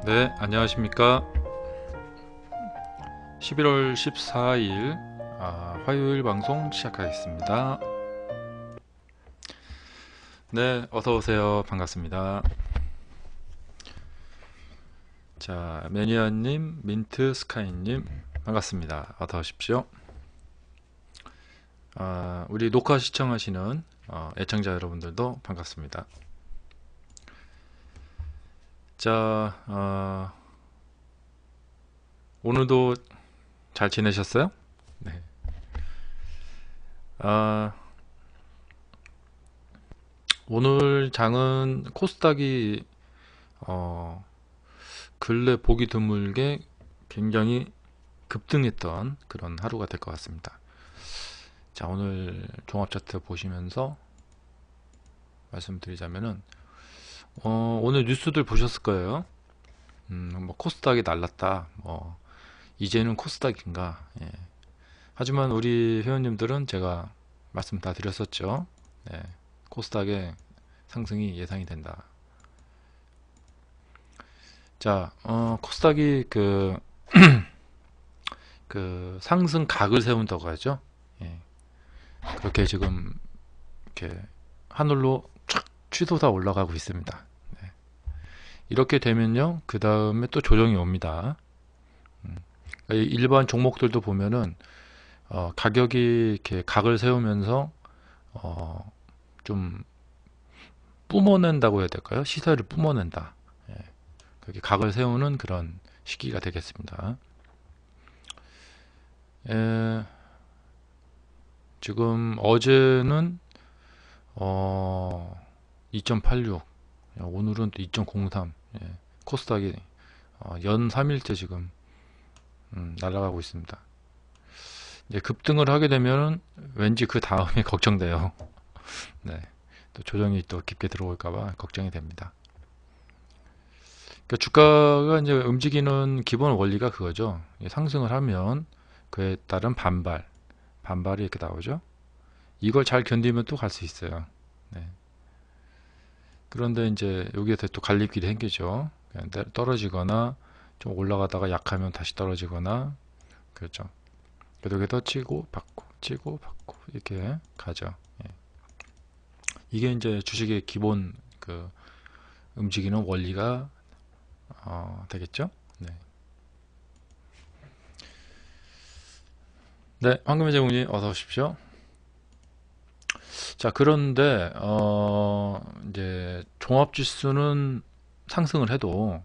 네, 안녕하십니까. 11월 14일 화요일 방송 시작하겠습니다. 네, 어서오세요. 반갑습니다. 자, 매니아님, 민트 스카이님, 반갑습니다. 어서 오십시오. 우리 녹화 시청하시는 애청자 여러분들도 반갑습니다. 자, 오늘도 잘 지내셨어요? 네. 아, 오늘 장은 코스닥이 어, 근래 보기 드물게 굉장히 급등했던 그런 하루가 될 것 같습니다. 자, 오늘 종합 차트 보시면서 말씀드리자면은 오늘 뉴스들 보셨을 거예요. 뭐 코스닥이 날랐다. 뭐 이제는 코스닥인가? 예. 하지만 우리 회원님들은 제가 말씀 다 드렸었죠. 네, 코스닥의 상승이 예상이 된다. 자, 코스닥이 그 상승 각을 세운다고 하죠. 예. 그렇게 지금 이렇게 하늘로 촥 치솟아 올라가고 있습니다. 네. 이렇게 되면요, 그 다음에 또 조정이 옵니다. 일반 종목들도 보면은 가격이 이렇게 각을 세우면서 좀 뿜어낸다고 해야 될까요? 시세를 뿜어낸다. 예. 그렇게 각을 세우는 그런 시기가 되겠습니다. 예, 지금 어제는 2.86, 오늘은 또 2.03, 예, 코스닥이 연 3일째 지금 날아가고 있습니다. 이제 급등을 하게 되면 왠지 그 다음에 걱정돼요. 네, 또 조정이 또 깊게 들어올까봐 걱정이 됩니다. 그러니까 주가가 이제 움직이는 기본 원리가 그거죠. 상승을 하면 그에 따른 반발이 이렇게 나오죠. 이걸 잘 견디면 또 갈 수 있어요. 네. 그런데 이제 여기에서 또 갈림길이 생기죠. 그냥 떨어지거나 좀 올라가다가 약하면 다시 떨어지거나, 그렇죠. 그래도 치고 받고 치고 받고 이렇게 가죠. 예. 이게 이제 주식의 기본 그 움직이는 원리가 되겠죠. 네. 네, 황금의 제공님 어서 오십시오. 자, 그런데 이제 종합지수는 상승을 해도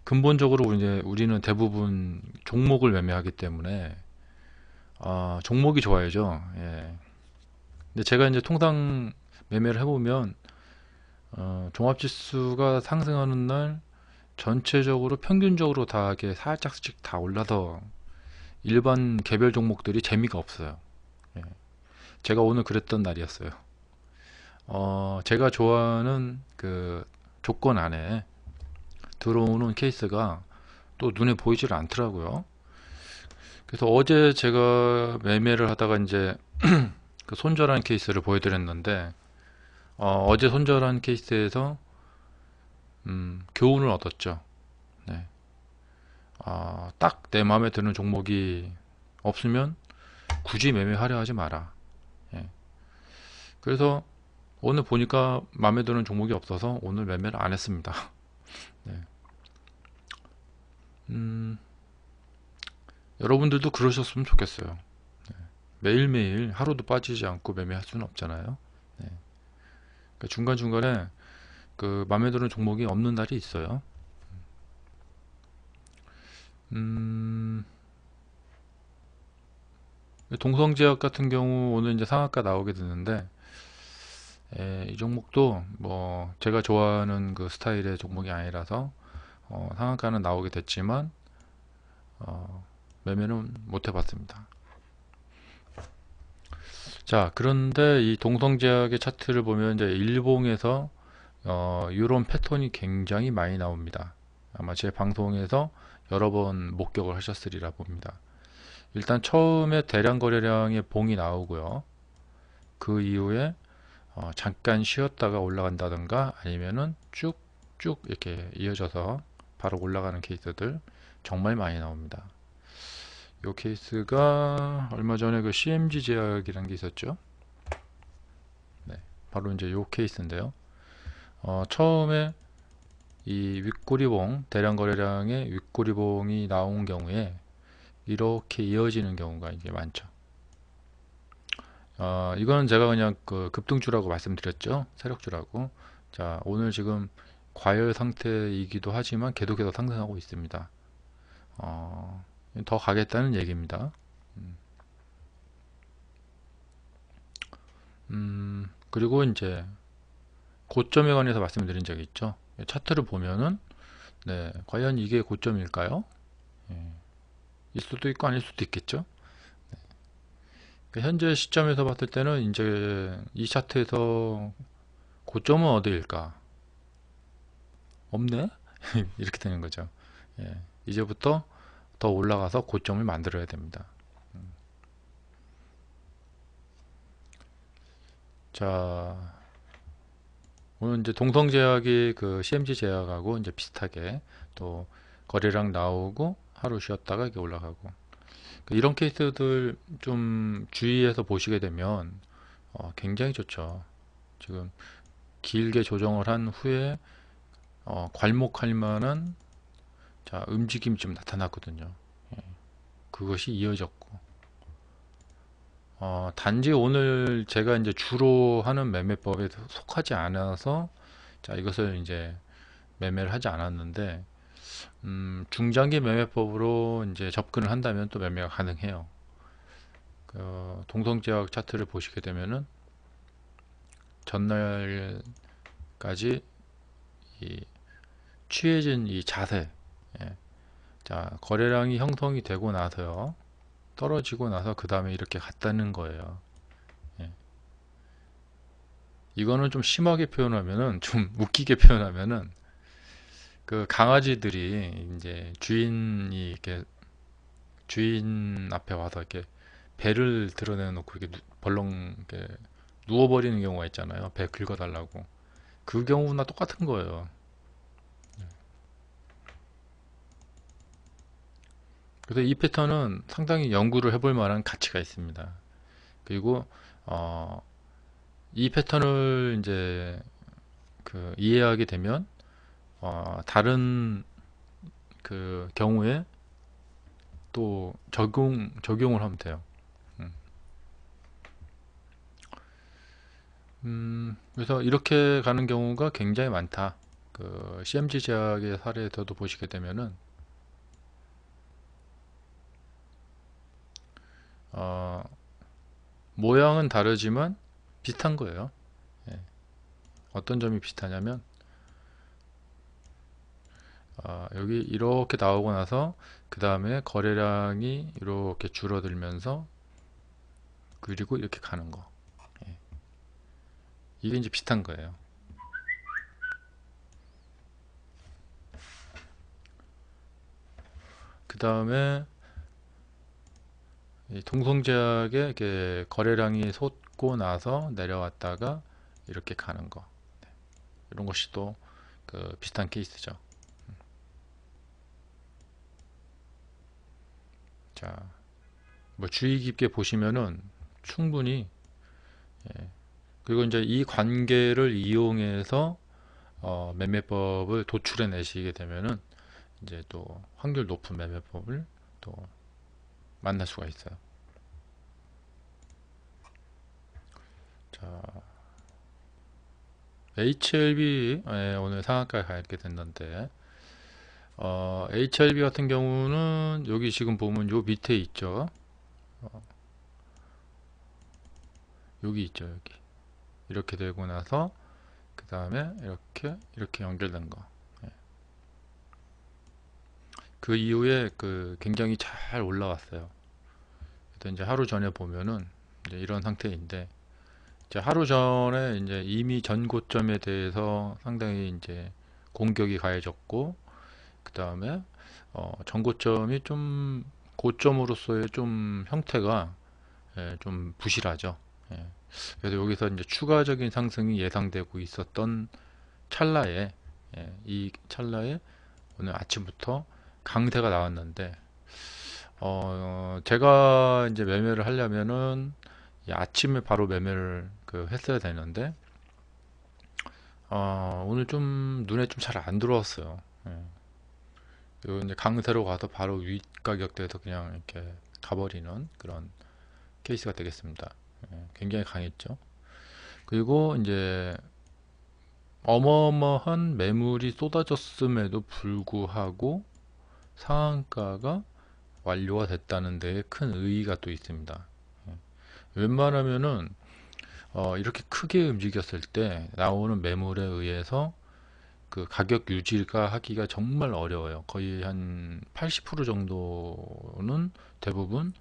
근본적으로 이제 우리는 대부분 종목을 매매하기 때문에 종목이 좋아야죠. 예. 근데 제가 이제 통상 매매를 해보면 종합지수가 상승하는 날 전체적으로 평균적으로 다 이렇게 살짝씩 다 올라서 일반 개별 종목들이 재미가 없어요. 예. 제가 오늘 그랬던 날이었어요. 제가 좋아하는 그 조건 안에 들어오는 케이스가 또 눈에 보이질 않더라고요. 그래서 어제 제가 매매를 하다가 이제 그 손절한 케이스를 보여드렸는데 어제 손절한 케이스에서 교훈을 얻었죠. 네. 딱 내 마음에 드는 종목이 없으면 굳이 매매하려 하지 마라. 예. 그래서 오늘 보니까 마음에 드는 종목이 없어서 오늘 매매를 안 했습니다. 네. 여러분들도 그러셨으면 좋겠어요. 매일매일 하루도 빠지지 않고 매매할 수는 없잖아요. 네. 그러니까 중간중간에 그 마음에 드는 종목이 없는 날이 있어요. 동성제약 같은 경우 오늘 이제 상한가 나오게 됐는데 이 종목도 뭐 제가 좋아하는 그 스타일의 종목이 아니라서 상한가는 나오게 됐지만 매매는 못 해봤습니다. 자, 그런데 이 동성제약의 차트를 보면 이제 일봉에서 이런 패턴이 굉장히 많이 나옵니다. 아마 제 방송에서 여러 번 목격을 하셨으리라 봅니다. 일단 처음에 대량 거래량의 봉이 나오고요. 그 이후에 잠깐 쉬었다가 올라간다든가 아니면은 쭉쭉 이렇게 이어져서 바로 올라가는 케이스들 정말 많이 나옵니다. 이 케이스가 얼마 전에 그 CMG 제약이라는 게 있었죠. 네, 바로 이제 이 케이스인데요. 처음에 이 윗꼬리봉, 대량 거래량의 윗꼬리봉이 나온 경우에 이렇게 이어지는 경우가 이게 많죠. 이거는 제가 그냥 그 급등주라고 말씀드렸죠. 세력주라고. 자, 오늘 지금 과열 상태이기도 하지만 계속해서 상승하고 있습니다. 더 가겠다는 얘기입니다. 그리고 이제 고점에 관해서 말씀드린 적이 있죠. 차트를 보면은 네, 과연 이게 고점일까요? 예, 일 수도 있고 아닐 수도 있겠죠. 현재 시점에서 봤을 때는 이제 이 차트에서 고점은 어디일까? 없네? 이렇게 되는 거죠. 예, 이제부터 더 올라가서 고점을 만들어야 됩니다. 자, 오늘 이제 동성제약이 그 CMG 제약하고 이제 비슷하게 또 거래량 나오고 하루 쉬었다가 이렇게 올라가고 이런 케이스들 좀 주의해서 보시게 되면 굉장히 좋죠. 지금 길게 조정을 한 후에 괄목할 만한 자 움직임이 좀 나타났거든요. 예, 그것이 이어졌고 단지 오늘 제가 이제 주로 하는 매매법에 속하지 않아서 자 이것을 이제 매매를 하지 않았는데 중장기 매매법으로 이제 접근을 한다면 또 매매가 가능해요. 동성제약 차트를 보시게 되면은 전날까지 이 취해진 이 자세, 예. 자 거래량이 형성이 되고 나서요 떨어지고 나서 그 다음에 이렇게 갔다는 거예요. 예. 이거는 좀 심하게 표현하면은 좀 웃기게 표현하면은 그 강아지들이 이제 주인이 이렇게 주인 앞에 와서 이렇게 배를 드러내놓고 이렇게 벌렁 이렇게 누워버리는 경우가 있잖아요. 배 긁어달라고. 그 경우나 똑같은 거예요. 그래서 이 패턴은 상당히 연구를 해볼 만한 가치가 있습니다. 그리고 이 패턴을 이제 그 이해하게 되면 다른 그 경우에 또 적용을 하면 돼요. 그래서 이렇게 가는 경우가 굉장히 많다. 그 CMG 제약의 사례에서도 보시게 되면은 모양은 다르지만 비슷한 거예요. 예. 어떤 점이 비슷하냐면 여기 이렇게 나오고 나서 그 다음에 거래량이 이렇게 줄어들면서 그리고 이렇게 가는 거. 예. 이게 이제 비슷한 거예요. 그 다음에 동성제약의 이렇게 거래량이 솟고 나서 내려왔다가 이렇게 가는 거. 네. 이런 것이 또 그 비슷한 케이스죠. 자, 뭐 주의 깊게 보시면은 충분히 예. 그리고 이제 이 관계를 이용해서 매매법을 도출해 내시게 되면은 이제 또 확률 높은 매매법을 또 만날 수가 있어요. 자, HLB 오늘 상한가에 가게 됐는데 HLB 같은 경우는 여기 지금 보면 요 밑에 있죠. 여기 있죠. 여기 이렇게 되고 나서 그 다음에 이렇게 연결된 거. 그 이후에 그 굉장히 잘 올라왔어요. 그래서 이제 하루 전에 보면은 이제 이런 상태인데 이제 하루 전에 이제 이미 전 고점에 대해서 상당히 이제 공격이 가해졌고 그 다음에 전 고점이 좀 고점으로서의 좀 형태가 좀 부실하죠. 예. 그래서 여기서 이제 추가적인 상승이 예상되고 있었던 찰나에 이 찰나에 오늘 아침부터 강세가 나왔는데 제가 이제 매매를 하려면은 이 아침에 바로 매매를 했어야 되는데 오늘 좀 눈에 좀 잘 안 들어왔어요. 예. 요 이제 강세로 가서 바로 윗 가격대에서 그냥 이렇게 가버리는 그런 케이스가 되겠습니다. 예, 굉장히 강했죠. 그리고 이제 어마어마한 매물이 쏟아졌음에도 불구하고 상한가가 완료가 됐다는 데에 큰 의의가 또 있습니다. 예. 웬만하면은 이렇게 크게 움직였을 때 나오는 매물에 의해서 그 가격 유지가 하기가 정말 어려워요. 거의 한 80% 정도는 대부분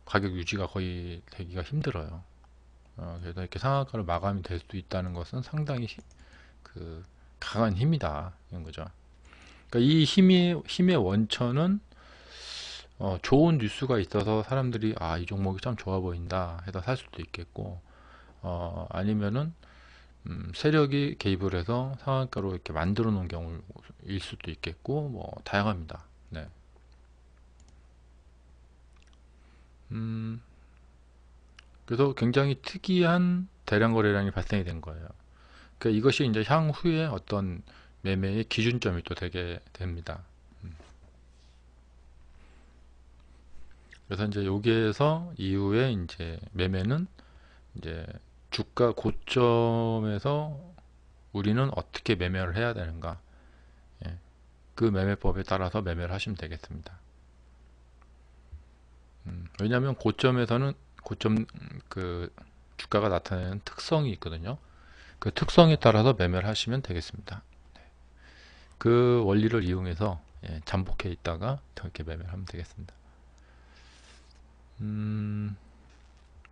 가격 유지가 거의 되기가 힘들어요. 그래서 이렇게 상한가를 마감이 될 수 있다는 것은 상당히 그 강한 힘이다 이런 거죠. 그러니까 이 힘의 원천은 좋은 뉴스가 있어서 사람들이 이 종목이 참 좋아 보인다 해서 살 수도 있겠고 아니면은 세력이 개입을 해서 상한가로 이렇게 만들어 놓은 경우일 수도 있겠고 뭐 다양합니다. 네. 그래서 굉장히 특이한 대량 거래량이 발생이 된 거예요. 그러니까 이것이 이제 향후에 어떤 매매의 기준점이 또 되게 됩니다. 그래서 이제 여기에서 이후에 이제 매매는 이제 주가 고점에서 우리는 어떻게 매매를 해야 되는가, 예, 그 매매법에 따라서 매매를 하시면 되겠습니다. 왜냐하면 고점에서는 고점 주가가 나타내는 특성이 있거든요. 그 특성에 따라서 매매를 하시면 되겠습니다. 그 원리를 이용해서 잠복해 있다가 이렇게 매매를 하면 되겠습니다.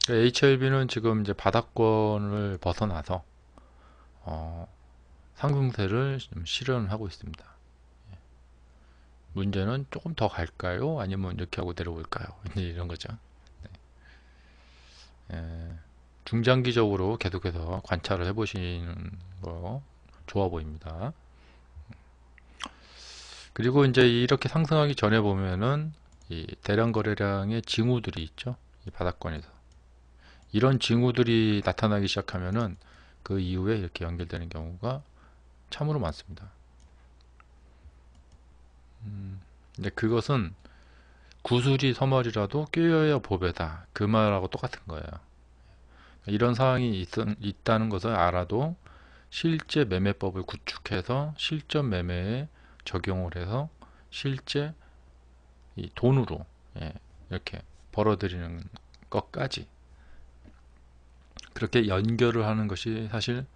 HLB는 지금 이제 바닥권을 벗어나서 상승세를 좀 실현하고 있습니다. 문제는 조금 더 갈까요? 아니면 이렇게 하고 내려올까요? 이제 이런 거죠. 중장기적으로 계속해서 관찰을 해보시는 거 좋아 보입니다. 그리고 이제 이렇게 상승하기 전에 보면은 이 대량 거래량의 징후들이 있죠. 이 바닥권에서 이런 징후들이 나타나기 시작하면은 그 이후에 이렇게 연결되는 경우가 참으로 많습니다. 근데 그것은 구슬이 서머리라도 꿰어야 보배다 그 말하고 똑같은 거예요. 이런 상황이 있다는 것을 알아도 실제 매매법을 구축해서 실전 매매에 적용을 해서 실제 이 돈으로 이렇게 벌어들이는 것까지 그렇게 연결을 하는 것이 사실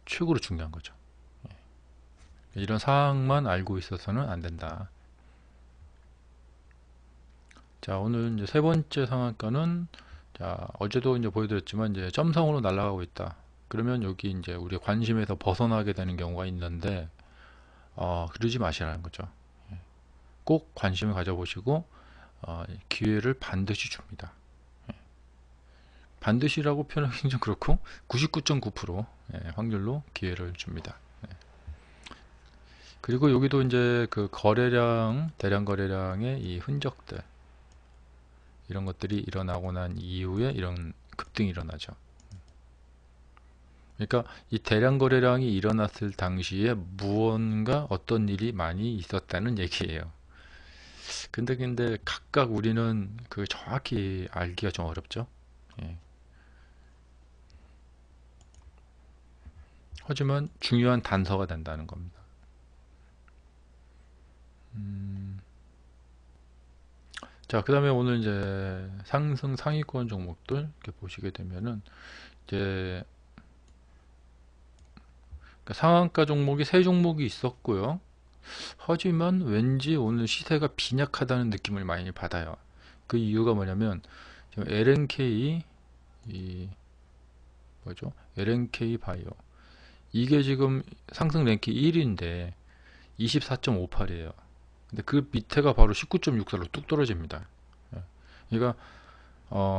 최고로 중요한 거죠. 이런 사항만 알고 있어서는 안 된다. 자, 오늘 이제 세 번째 상한가는 자, 어제도 이제 보여드렸지만 이제 점성으로 날아가고 있다. 그러면 여기 이제 우리 관심에서 벗어나게 되는 경우가 있는데 그러지 마시라는 거죠. 꼭 관심을 가져보시고 기회를 반드시 줍니다. 반드시라고 표현하기 좀 그렇고 99.9% 확률로 기회를 줍니다. 그리고 여기도 이제 그 거래량, 대량 거래량의 이 흔적들 이런 것들이 일어나고 난 이후에 이런 급등이 일어나죠. 그러니까 이 대량 거래량이 일어났을 당시에 무언가 어떤 일이 많이 있었다는 얘기예요. 근데 각각 우리는 정확히 알기가 좀 어렵죠. 예. 하지만 중요한 단서가 된다는 겁니다. 자, 그 다음에 오늘 이제 상승 상위권 종목들 이렇게 보시게 되면은 이제 상한가 종목이 세 종목이 있었고요. 하지만 왠지 오늘 시세가 빈약하다는 느낌을 많이 받아요. 그 이유가 뭐냐면 지금 LNK 이 뭐죠? LNK 바이오 이게 지금 상승 랭킹 1위인데 24.58이에요. 근데 그 밑에가 바로 19.64로 뚝 떨어집니다. 그러니까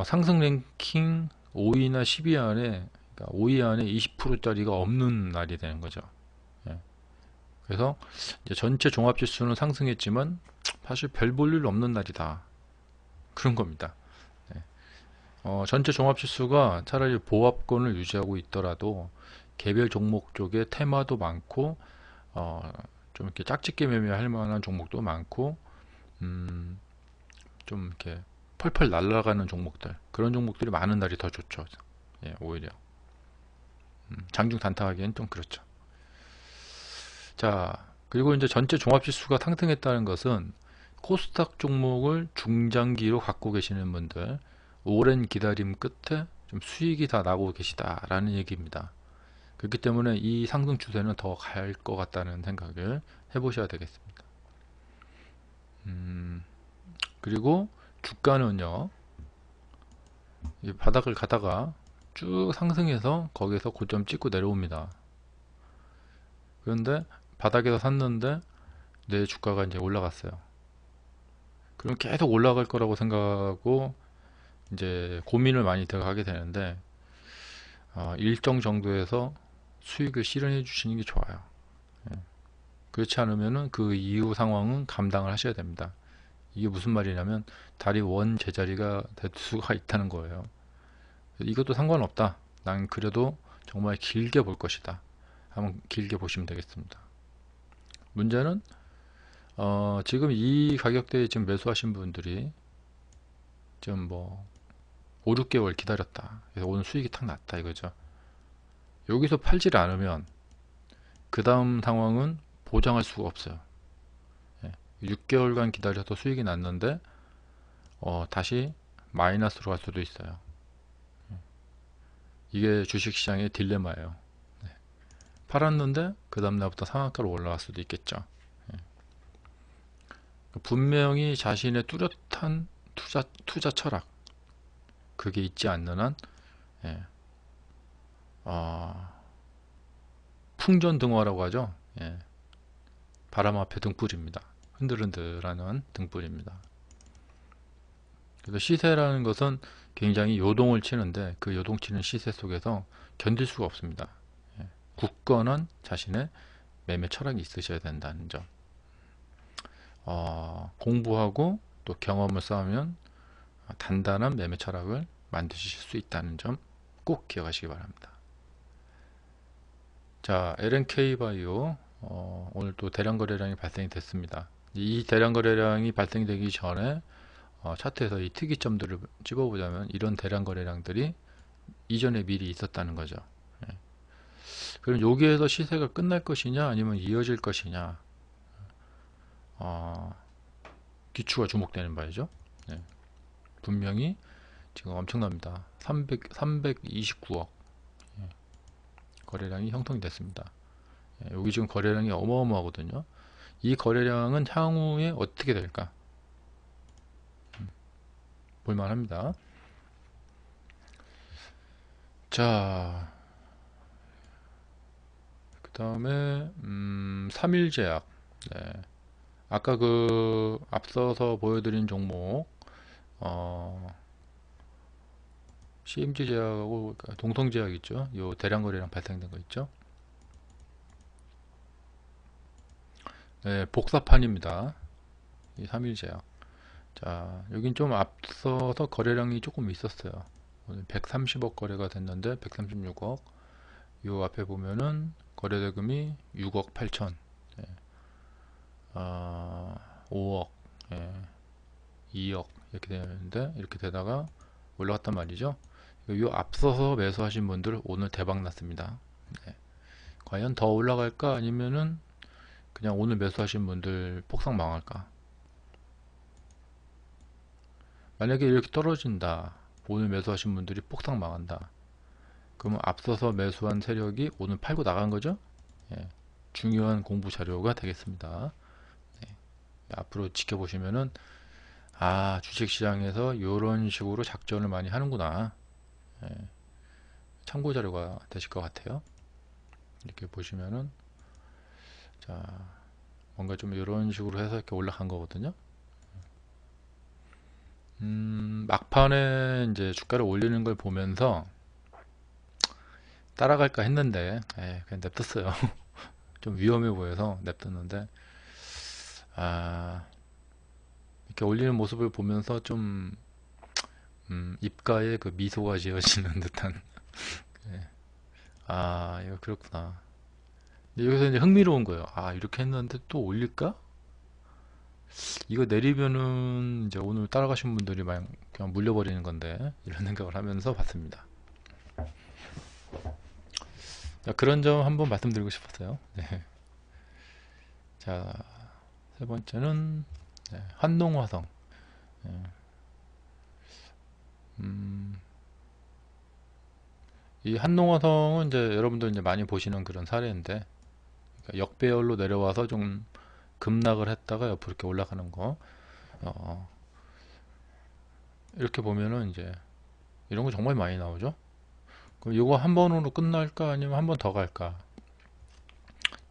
상승 랭킹 5위나 10위 안에 그러니까 5위 안에 20%짜리가 없는 날이 되는 거죠. 그래서 이제 전체 종합지수는 상승했지만 사실 별 볼 일 없는 날이다. 그런 겁니다. 네. 전체 종합지수가 차라리 보합권을 유지하고 있더라도 개별 종목 쪽에 테마도 많고 좀 이렇게 짝짓기 매매할 만한 종목도 많고 좀 이렇게 펄펄 날아가는 종목들, 그런 종목들이 많은 날이 더 좋죠. 예, 오히려 장중 단타하기엔 좀 그렇죠. 자, 그리고 이제 전체 종합지수가 상승했다는 것은 코스닥 종목을 중장기로 갖고 계시는 분들, 오랜 기다림 끝에 좀 수익이 다 나고 계시다라는 얘기입니다. 그렇기 때문에 이 상승 추세는 더 갈 것 같다는 생각을 해보셔야 되겠습니다. 그리고 주가는요, 이 바닥을 가다가 쭉 상승해서 거기서 고점 찍고 내려옵니다. 그런데 바닥에서 샀는데 내 주가가 이제 올라갔어요. 그럼 계속 올라갈 거라고 생각하고 이제 고민을 많이 들어가게 되는데, 일정 정도에서 수익을 실현해 주시는 게 좋아요. 예. 그렇지 않으면은 그 이후 상황은 감당을 하셔야 됩니다. 이게 무슨 말이냐면 다리 원 제자리가 될 수가 있다는 거예요. 이것도 상관없다. 난 그래도 정말 길게 볼 것이다. 한번 길게 보시면 되겠습니다. 문제는 지금 이 가격대에 지금 매수하신 분들이 지금 뭐 5, 6개월 기다렸다. 그래서 오늘 수익이 탁 났다 이거죠. 여기서 팔질 않으면 그 다음 상황은 보장할 수가 없어요. 6개월간 기다려서 수익이 났는데 다시 마이너스로 갈 수도 있어요. 이게 주식시장의 딜레마예요. 팔았는데 그 다음날부터 상한가로 올라갈 수도 있겠죠. 분명히 자신의 뚜렷한 투자 철학, 그게 있지 않는 한 풍전등화라고 하죠. 바람 앞에 등불입니다. 흔들흔들하는 등불입니다. 그래서 시세라는 것은 굉장히 요동을 치는데 그 요동치는 시세 속에서 견딜 수가 없습니다. 굳건한 자신의 매매 철학이 있으셔야 된다는 점. 공부하고 또 경험을 쌓으면 단단한 매매 철학을 만드실 수 있다는 점 꼭 기억하시기 바랍니다. 자, LNK 바이오 오늘 또 대량 거래량이 발생이 됐습니다. 이 대량 거래량이 발생되기 전에 차트에서 이 특이점들을 찝어보자면 이런 대량 거래량들이 이전에 미리 있었다는 거죠. 그럼 여기에서 시세가 끝날 것이냐 아니면 이어질 것이냐, 기추가 주목되는 바이죠. 분명히 지금 엄청납니다. 329억 거래량이 형성이 됐습니다. 여기 지금 거래량이 어마어마하거든요. 이 거래량은 향후에 어떻게 될까 볼만합니다. 자, 그 다음에 3일제약. 아까 그 앞서서 보여드린 종목 CMG제약하고 동성제약 있죠. 요 대량 거래량 발생된 거 있죠. 복사판입니다. 이 3일제약. 자, 여긴 좀 앞서서 거래량이 조금 있었어요. 오늘 130억 거래가 됐는데 136억. 요 앞에 보면은 거래대금이 6억 8천, 5억, 2억 이렇게 되는데, 이렇게 되다가 올라갔단 말이죠. 요 앞서서 매수하신 분들 오늘 대박 났습니다. 과연 더 올라갈까 아니면은 그냥 오늘 매수하신 분들 폭삭 망할까? 만약에 이렇게 떨어진다, 오늘 매수하신 분들이 폭삭 망한다, 그러면 앞서서 매수한 세력이 오늘 팔고 나간 거죠. 중요한 공부 자료가 되겠습니다. 앞으로 지켜보시면은 주식시장에서 이런 식으로 작전을 많이 하는구나, 참고 자료가 되실 것 같아요. 이렇게 보시면은 자, 뭔가 좀 이런 식으로 해서 이렇게 올라간 거거든요. 막판에 이제 주가를 올리는 걸 보면서 따라갈까 했는데 그냥 냅뒀어요. 좀 위험해 보여서 냅뒀는데, 이렇게 올리는 모습을 보면서 좀 입가에 그 미소가 지어지는 듯한 예. 이거 그렇구나. 근데 여기서 이제 흥미로운 거예요. 이렇게 했는데 또 올릴까? 이거 내리면은 이제 오늘 따라가신 분들이 그냥 물려버리는 건데 이런 생각을 하면서 봤습니다. 자, 그런 점 한번 말씀드리고 싶었어요. 네. 자, 세 번째는 한농화성. 네. 음, 이 한농화성은 이제 여러분들 이제 많이 보시는 그런 사례인데, 그러니까 역배열로 내려와서 좀 급락을 했다가 옆으로 이렇게 올라가는 거. 어, 이렇게 보면은 이제 이런 거 정말 많이 나오죠. 그럼 이거 한 번으로 끝날까 아니면 한 번 더 갈까?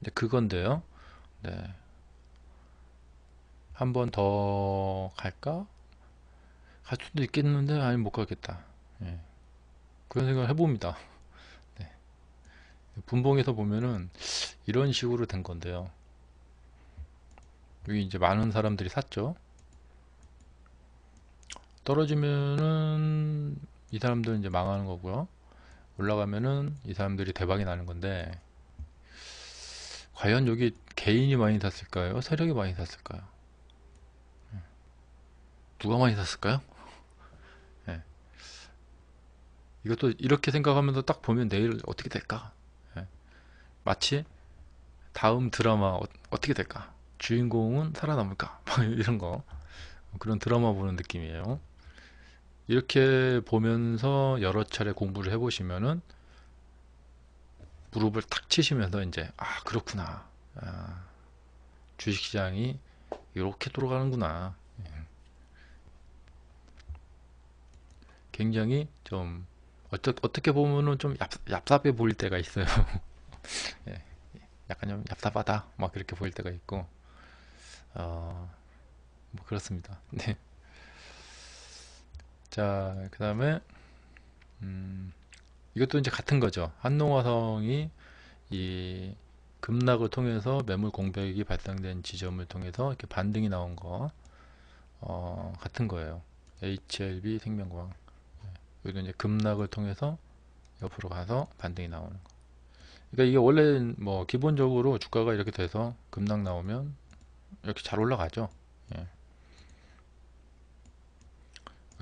이제 그건데요. 네. 한 번 더 갈까? 갈 수도 있겠는데 아니 못 가겠다. 예. 그런 생각을 해봅니다. 네. 분봉에서 보면은 이런 식으로 된 건데요. 여기 이제 많은 사람들이 샀죠. 떨어지면은 이 사람들은 이제 망하는 거고요. 올라가면은 이 사람들이 대박이 나는 건데, 과연 여기 개인이 많이 샀을까요? 세력이 많이 샀을까요? 누가 많이 샀을까요? 예. 이것도 이렇게 생각하면서 딱 보면 내일 어떻게 될까? 예. 마치 다음 드라마 떻게 될까? 주인공은 살아남을까? 막 이런 거. 그런 드라마 보는 느낌이에요. 이렇게 보면서 여러 차례 공부를 해보시면은 무릎을 탁 치시면서 이제 그렇구나. 아, 주식시장이 이렇게 돌아가는구나. 굉장히 좀 어떻게 보면은 좀 얍삽해 보일 때가 있어요. 예, 약간 좀 얍삽하다 막 그렇게 보일 때가 있고 뭐 그렇습니다. 네. 자, 그 다음에 이것도 이제 같은 거죠. 한농화성이 이 급락을 통해서 매물 공백이 발생된 지점을 통해서 이렇게 반등이 나온 거 같은 거예요. HLB 생명광. 여기도 이제 급락을 통해서 옆으로 가서 반등이 나오는 거. 그러니까 이게 원래 뭐 기본적으로 주가가 이렇게 돼서 급락 나오면 이렇게 잘 올라가죠. 예.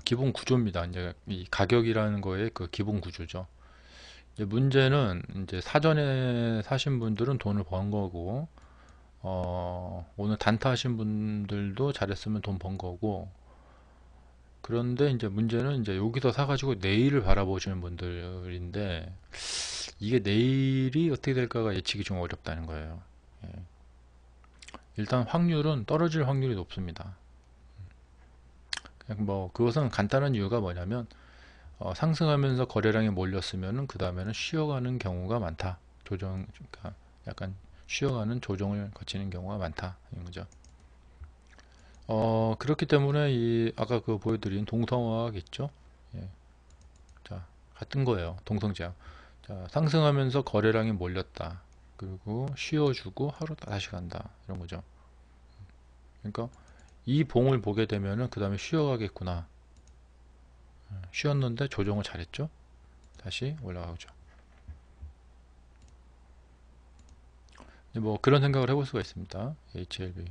기본 구조입니다. 이제 이 가격이라는 거의 그 기본 구조죠. 이제 문제는 이제 사전에 사신 분들은 돈을 번 거고, 오늘 단타 하신 분들도 잘했으면 돈 번 거고, 그런데 이제 문제는 이제 여기서 사가지고 내일을 바라보시는 분들인데, 이게 내일이 어떻게 될까가 예측이 좀 어렵다는 거예요. 예. 일단 확률은 떨어질 확률이 높습니다. 그냥 뭐 그것은 간단한 이유가 뭐냐면 상승하면서 거래량이 몰렸으면은 그 다음에는 쉬어가는 경우가 많다. 그러니까 약간 쉬어가는 조정을 거치는 경우가 많다. 이런 거죠. 그렇기 때문에 이 아까 그 보여드린 동성화학 있죠? 예. 자, 같은 거예요. 동성제약. 자, 상승하면서 거래량이 몰렸다. 그리고 쉬어주고 하루 다시 간다. 이런 거죠. 그러니까 이 봉을 보게 되면은 그 다음에 쉬어가겠구나. 쉬었는데 조정을 잘했죠? 다시 올라가죠. 뭐 그런 생각을 해볼 수가 있습니다. HLB.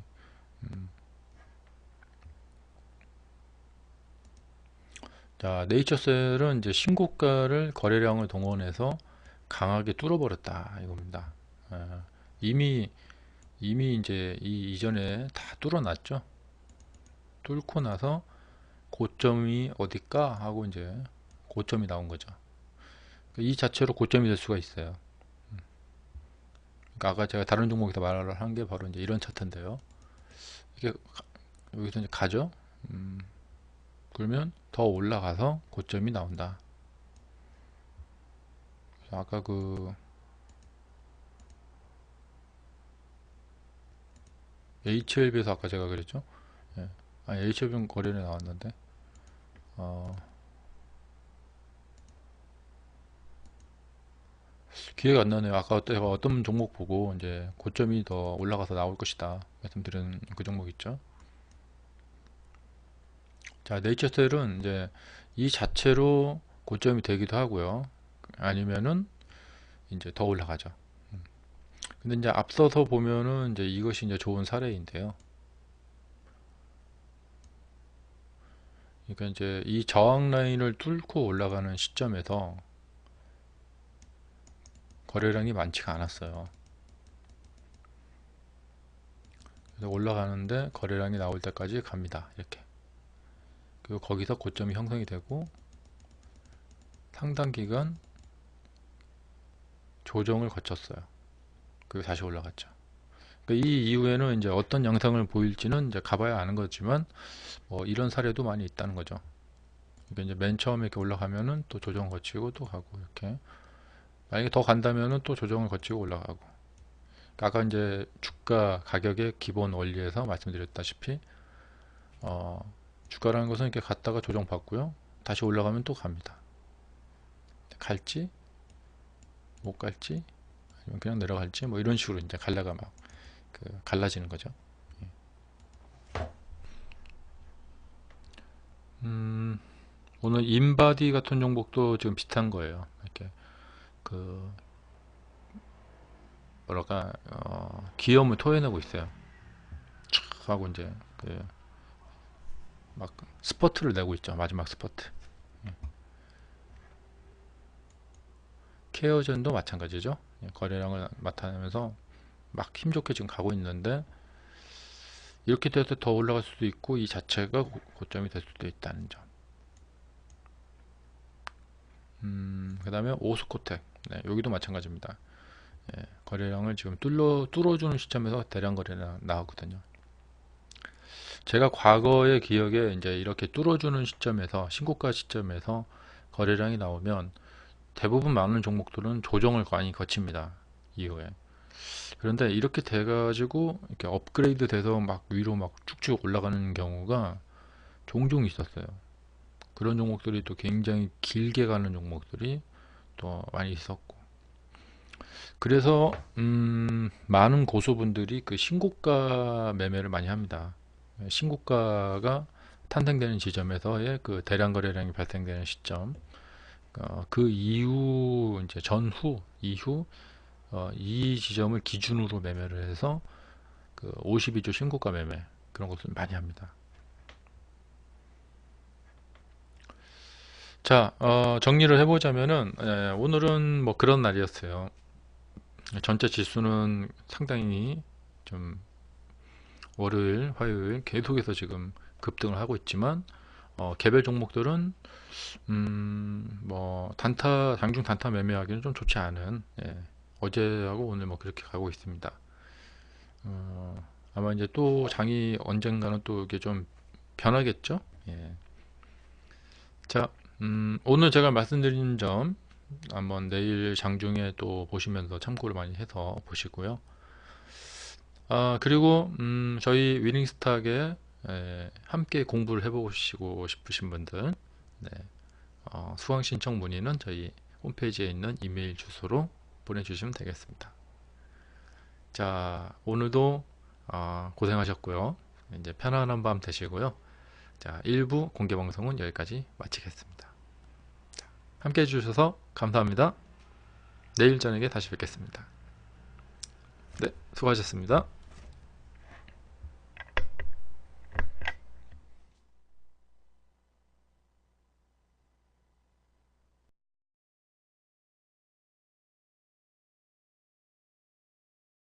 자, 네이처셀은 이제 신고가를 거래량을 동원해서 강하게 뚫어버렸다 이겁니다. 이미 이제 이 이전에 다 뚫어놨죠. 뚫고 나서 고점이 어딜까 하고 이제 고점이 나온 거죠. 이 자체로 고점이 될 수가 있어요. 그러니까 아까 제가 다른 종목에서 말을 한 게 바로 이제 이런 차트인데요. 이게 여기서 이제 가죠. 그러면 더 올라가서 고점이 나온다. 아까 그 HLB에서 아까 제가 그랬죠. 예. HLB는 거래에 나왔는데 어, 기회가 안 나네요. 아까 제가 어떤 종목 보고 이제 고점이 더 올라가서 나올 것이다 말씀드린 그 종목 있죠. 자, 네이처셀은 이제 이 자체로 고점이 되기도 하고요. 아니면은 이제 더 올라가죠. 근데 이제 앞서서 보면은 이제 이것이 이제 좋은 사례인데요. 그러니까 이제 이 저항 라인을 뚫고 올라가는 시점에서 거래량이 많지가 않았어요. 그래서 올라가는데 거래량이 나올 때까지 갑니다. 이렇게. 그리고 거기서 고점이 형성이 되고 상당 기간 조정을 거쳤어요. 그리고 다시 올라갔죠. 그러니까 이 이후에는 이제 어떤 양상을 보일지는 이제 가봐야 아는 거지만 뭐 이런 사례도 많이 있다는 거죠. 그러니까 이제 맨 처음에 이렇게 올라가면은 또 조정 거치고 또 가고 이렇게 만약에 더 간다면은 또 조정을 거치고 올라가고. 그러니까 아까 이제 주가 가격의 기본 원리에서 말씀드렸다시피 주가라는 것은 이렇게 갔다가 조정 받고요. 다시 올라가면 또 갑니다. 갈지 못 갈지 아니면 그냥 내려갈지 뭐 이런 식으로 이제 갈라가 막 갈라지는 거죠. 오늘 인바디 같은 종목도 지금 비슷한 거예요. 이렇게 그 뭐랄까 기염을 토해내고 있어요. 촥 하고 이제 막 스퍼트를 내고 있죠. 마지막 스퍼트. 케어전도 마찬가지죠. 거래량을 나타내면서 막 힘좋게 지금 가고 있는데 이렇게 돼서 더 올라갈 수도 있고 이 자체가 고점이 될 수도 있다는 점. 그 다음에 오스코텍 여기도 마찬가지입니다. 거래량을 지금 뚫어주는 시점에서 대량 거래량 나오거든요. 제가 과거의 기억에 이제 이렇게 뚫어주는 시점에서 신고가 시점에서 거래량이 나오면 대부분 많은 종목들은 조정을 많이 거칩니다. 이후에. 그런데 이렇게 돼가지고 이렇게 업그레이드 돼서 막 위로 막 쭉쭉 올라가는 경우가 종종 있었어요. 그런 종목들이 또 굉장히 길게 가는 종목들이 또 많이 있었고. 그래서 많은 고수분들이 그 신고가 매매를 많이 합니다. 신고가가 탄생되는 지점에서의 그 대량 거래량이 발생되는 시점, 그 이후 이제 전후 이후 이 지점을 기준으로 매매를 해서 그 52주 신고가 매매 그런 것을 많이 합니다. 자, 정리를 해보자면은 오늘은 뭐 그런 날이었어요. 전체 지수는 상당히 좀 월요일, 화요일 계속해서 지금 급등을 하고 있지만 개별 종목들은 뭐 단타 장중 단타 매매하기는 좀 좋지 않은 어제하고 오늘 뭐 그렇게 가고 있습니다. 아마 이제 또 장이 언젠가는 또 이게 좀 변하겠죠. 예. 자, 오늘 제가 말씀드린 점 한번 내일 장중에 또 보시면서 참고를 많이 해서 보시고요. 그리고 저희 위닝스탁에 함께 공부를 해보시고 싶으신 분들 수강 신청 문의는 저희 홈페이지에 있는 이메일 주소로 보내주시면 되겠습니다. 자, 오늘도 고생하셨고요. 이제 편안한 밤 되시고요. 자, 1부 공개 방송은 여기까지 마치겠습니다. 함께 해주셔서 감사합니다. 내일 저녁에 다시 뵙겠습니다. 네, 수고하셨습니다.